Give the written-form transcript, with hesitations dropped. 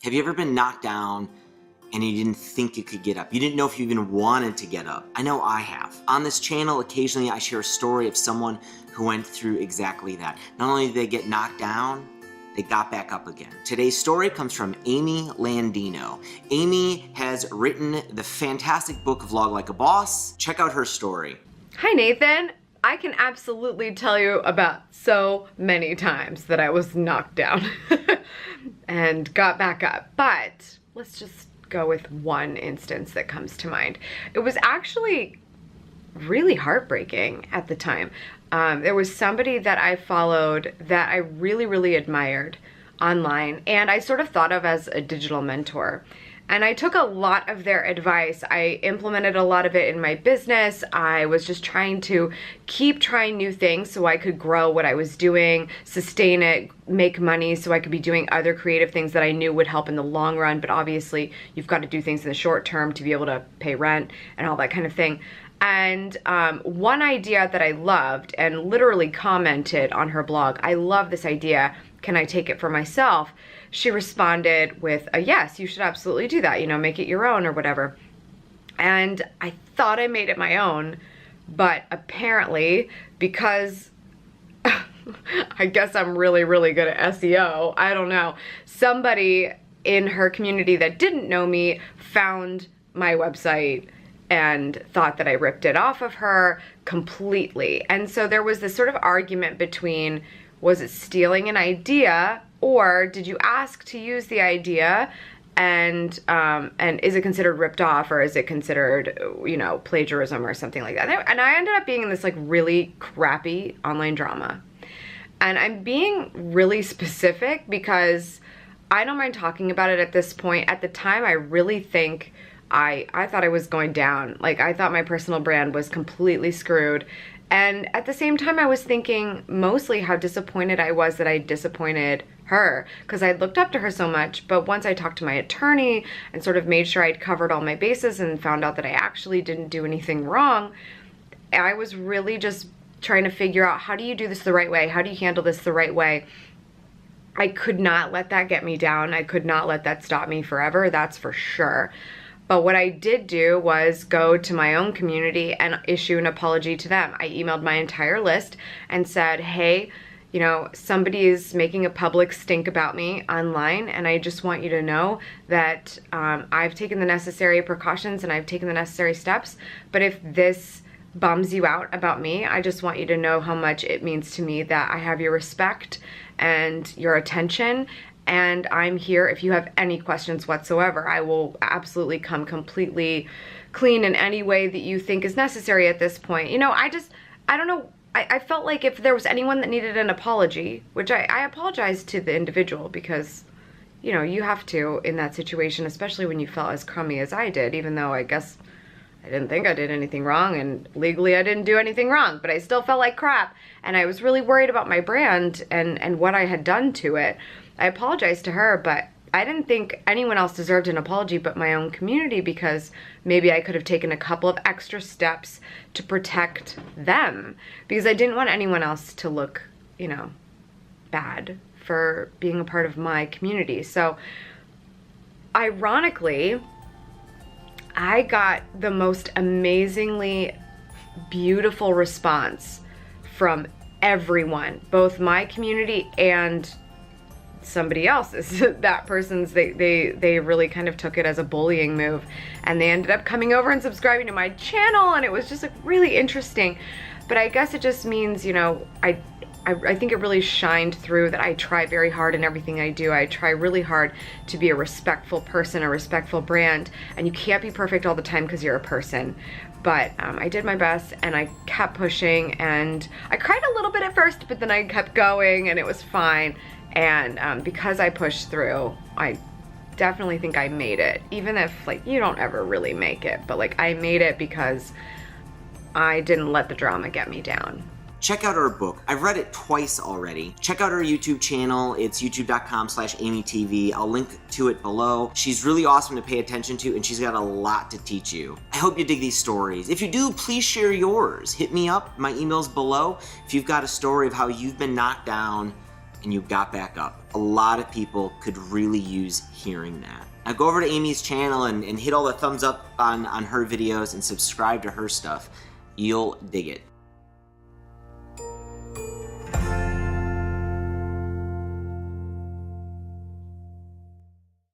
Have you ever been knocked down and you didn't think you could get up? You didn't know if you even wanted to get up. I know I have. On this channel, occasionally I share a story of someone who went through exactly that. Not only did they get knocked down, they got back up again. Today's story comes from Amy Landino. Amy has written the fantastic book Vlog Like a Boss. Check out her story. Hi, Nathan. I can absolutely tell you about so many times that I was knocked down and got back up. But let's just go with one instance that comes to mind. It was actually really heartbreaking at the time. There was somebody that I followed that I really, really admired online, and I sort of thought of as a digital mentor. And I took a lot of their advice. I implemented a lot of it in my business. I was just trying to keep trying new things so I could grow what I was doing, sustain it, make money so I could be doing other creative things that I knew would help in the long run. But obviously, you've got to do things in the short term to be able to pay rent and all that kind of thing. And one idea that I loved and literally commented on her blog, I love this idea. Can I take it for myself? She responded with a yes, you should absolutely do that, you know, make it your own or whatever. And I thought I made it my own, but apparently because I guess I'm really, really good at SEO, I don't know, somebody in her community that didn't know me found my website and thought that I ripped it off of her completely. And so there was this sort of argument between, was it stealing an idea, or did you ask to use the idea, and is it considered ripped off, or is it considered, you know, plagiarism or something like that? And I ended up being in this like really crappy online drama. And I'm being really specific because I don't mind talking about it at this point. At the time, I really think I thought I was going down. Like, I thought my personal brand was completely screwed. And at the same time, I was thinking mostly how disappointed I was that I disappointed her, because I looked up to her so much. But once I talked to my attorney and sort of made sure I'd covered all my bases and found out that I actually didn't do anything wrong, I was really just trying to figure out, how do you do this the right way? How do you handle this the right way? I could not let that get me down. I could not let that stop me forever, that's for sure. But what I did do was go to my own community and issue an apology to them. I emailed my entire list and said, hey, you know, somebody is making a public stink about me online, and I just want you to know that I've taken the necessary precautions and I've taken the necessary steps. But if this bums you out about me, I just want you to know how much it means to me that I have your respect and your attention. And I'm here if you have any questions whatsoever. I will absolutely come completely clean in any way that you think is necessary at this point. You know, I don't know. I felt like if there was anyone that needed an apology, which I apologized to the individual, because, you know, you have to in that situation, especially when you felt as crummy as I did, even though I guess I didn't think I did anything wrong, and legally I didn't do anything wrong, but I still felt like crap. And I was really worried about my brand and what I had done to it. I apologized to her, but I didn't think anyone else deserved an apology but my own community, because maybe I could have taken a couple of extra steps to protect them, because I didn't want anyone else to look, you know, bad for being a part of my community. So ironically, I got the most amazingly beautiful response from everyone, both my community and somebody else's. That person's, they really kind of took it as a bullying move, and they ended up coming over and subscribing to my channel, and it was just like really interesting. But I guess it just means, you know, I think it really shined through that I try very hard in everything I do. I try really hard to be a respectful person, a respectful brand, and you can't be perfect all the time because you're a person. But I did my best, and I kept pushing, and I cried a little bit at first, but then I kept going, and it was fine. And because I pushed through, I definitely think I made it, even if, like, you don't ever really make it, but like, I made it because I didn't let the drama get me down. Check out her book. I've read it twice already. Check out her YouTube channel. It's youtube.com/AmyTV. I'll link to it below. She's really awesome to pay attention to, and she's got a lot to teach you. I hope you dig these stories. If you do, please share yours. Hit me up. My email's below. If you've got a story of how you've been knocked down, and you got back up. A lot of people could really use hearing that. Now go over to Amy's channel and hit all the thumbs up on her videos and subscribe to her stuff. You'll dig it.